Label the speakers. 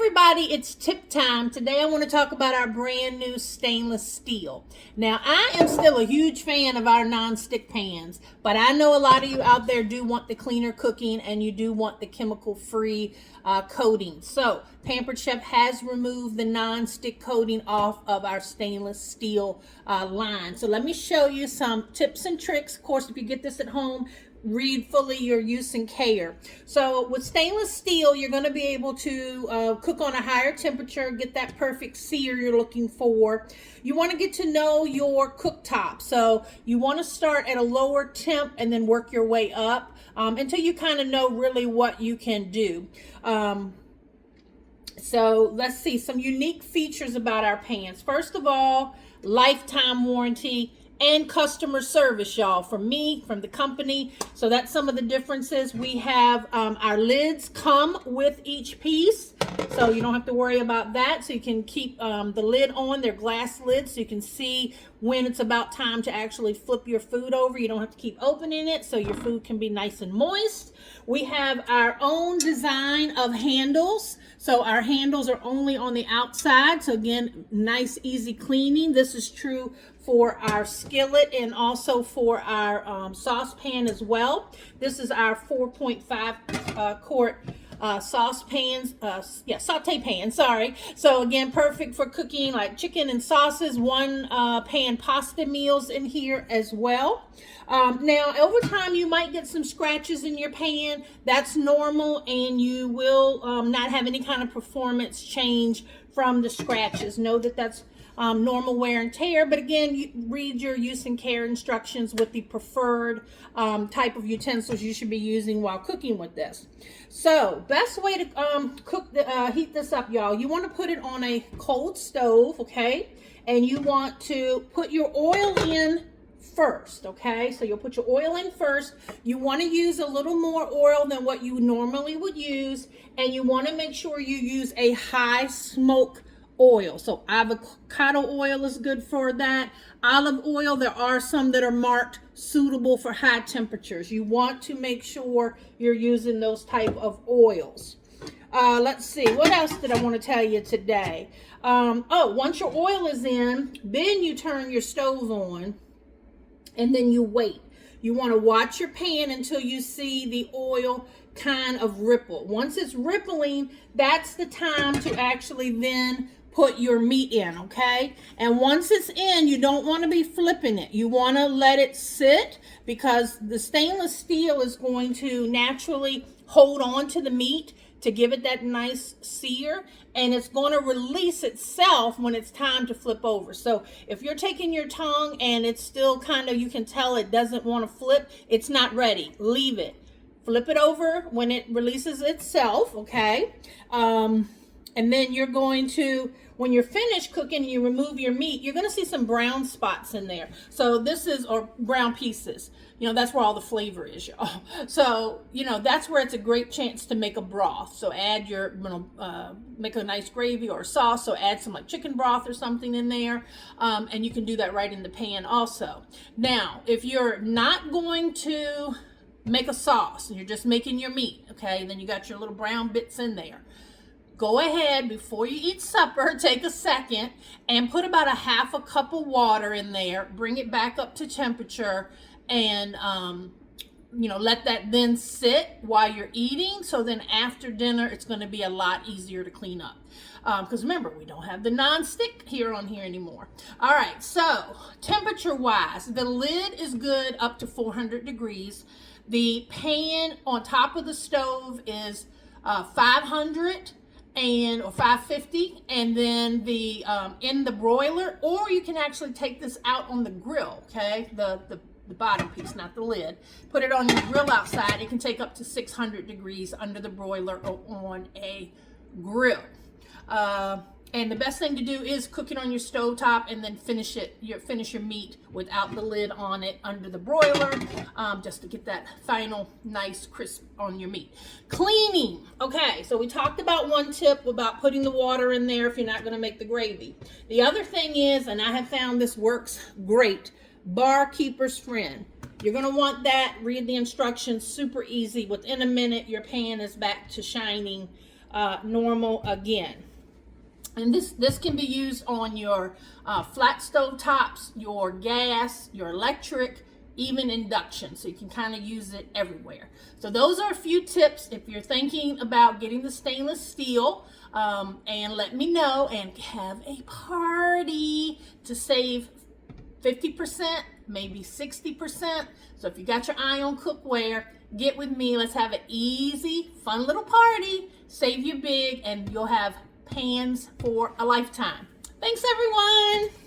Speaker 1: everybody, it's tip time. Today I want to talk about our brand new stainless steel. Now, I am still a huge fan of our non-stick pans, but I know a lot of you out there do want the cleaner cooking and you do want the chemical-free coating. So, Pampered Chef has removed the non-stick coating off of our stainless steel line. So let me show you some tips and tricks. Of course, if you get this at home, read fully your use and care. So with stainless steel, you're going to be able to cook on a higher temperature, get that perfect sear you're looking for. You want to get to know your cooktop. So you want to start at a lower temp and then work your way up until you kind of know really what you can do. So let's see some unique features about our pans. First of all, lifetime warranty and customer service, y'all, from me, from the company. So that's some of the differences. We have our lids come with each piece, so you don't have to worry about that. So you can keep the lid on. They're glass lids, so you can see when it's about time to actually flip your food over. You don't have to keep opening it, so your food can be nice and moist. We have our own design of handles. So our handles are only on the outside. So again, nice, easy cleaning. This is true for our skillet and also for our saucepan as well. This is our 4.5 quart saucepans, saute pan, sorry. So again, perfect for cooking like chicken and sauces, one pan pasta meals in here as well. Now, over time, you might get some scratches in your pan. That's normal, and you will not have any kind of performance change from the scratches. Know that that's normal wear and tear, but again, you read your use and care instructions with the preferred type of utensils you should be using while cooking with this. So, best way to heat this up, y'all. You want to put it on a cold stove, okay? And you want to put your oil in first, okay? So you'll put your oil in first. You want to use a little more oil than what you normally would use, and you want to make sure you use a high smoke oil. So avocado oil is good for that. Olive oil, there are some that are marked suitable for high temperatures. You want to make sure you're using those type of oils. Let's see, what else did I want to tell you today? Once your oil is in, then you turn your stove on and then you wait. You want to watch your pan until you see the oil kind of ripple. Once it's rippling, that's the time to actually then put your meat in, okay? And once it's in, you don't want to be flipping it. You want to let it sit because the stainless steel is going to naturally hold on to the meat to give it that nice sear, and it's going to release itself when it's time to flip over. So if you're taking your tongue and it's still kind of, you can tell it doesn't want to flip, it's not ready. Leave it. Flip it over when it releases itself, okay? And then you're going to, when you're finished cooking, you remove your meat, you're going to see some brown spots in there. So this is, or brown pieces. You know, that's where all the flavor is, y'all. So, you know, that's where it's a great chance to make a broth. So add your, make a nice gravy or sauce. So add some like chicken broth or something in there. And you can do that right in the pan also. Now, if you're not going to make a sauce and you're just making your meat, okay, then you got your little brown bits in there. Go ahead, before you eat supper, take a second and put about a half a cup of water in there. Bring it back up to temperature and, let that then sit while you're eating. So then after dinner, it's going to be a lot easier to clean up. Because remember, we don't have the non-stick here anymore. All right, so temperature-wise, the lid is good up to 400 degrees. The pan on top of the stove is 500 or 550, and then the in the broiler, or you can actually take this out on the grill, okay, the bottom piece, not the lid, put it on your grill outside. It can take up to 600 degrees under the broiler or on a grill. And the best thing to do is cook it on your stovetop and then finish your meat without the lid on it under the broiler, just to get that final nice crisp on your meat. Cleaning. Okay, so we talked about one tip about putting the water in there if you're not going to make the gravy. The other thing is, and I have found this works great, barkeeper's friend. You're going to want that. Read the instructions. Super easy. Within a minute, your pan is back to shining normal again. And this can be used on your flat stove tops, your gas, your electric, even induction. So you can kind of use it everywhere. So those are a few tips if you're thinking about getting the stainless steel. And let me know and have a party to save 50%, maybe 60%. So if you got your eye on cookware, get with me. Let's have an easy, fun little party. Save you big and you'll have pans for a lifetime. Thanks, everyone.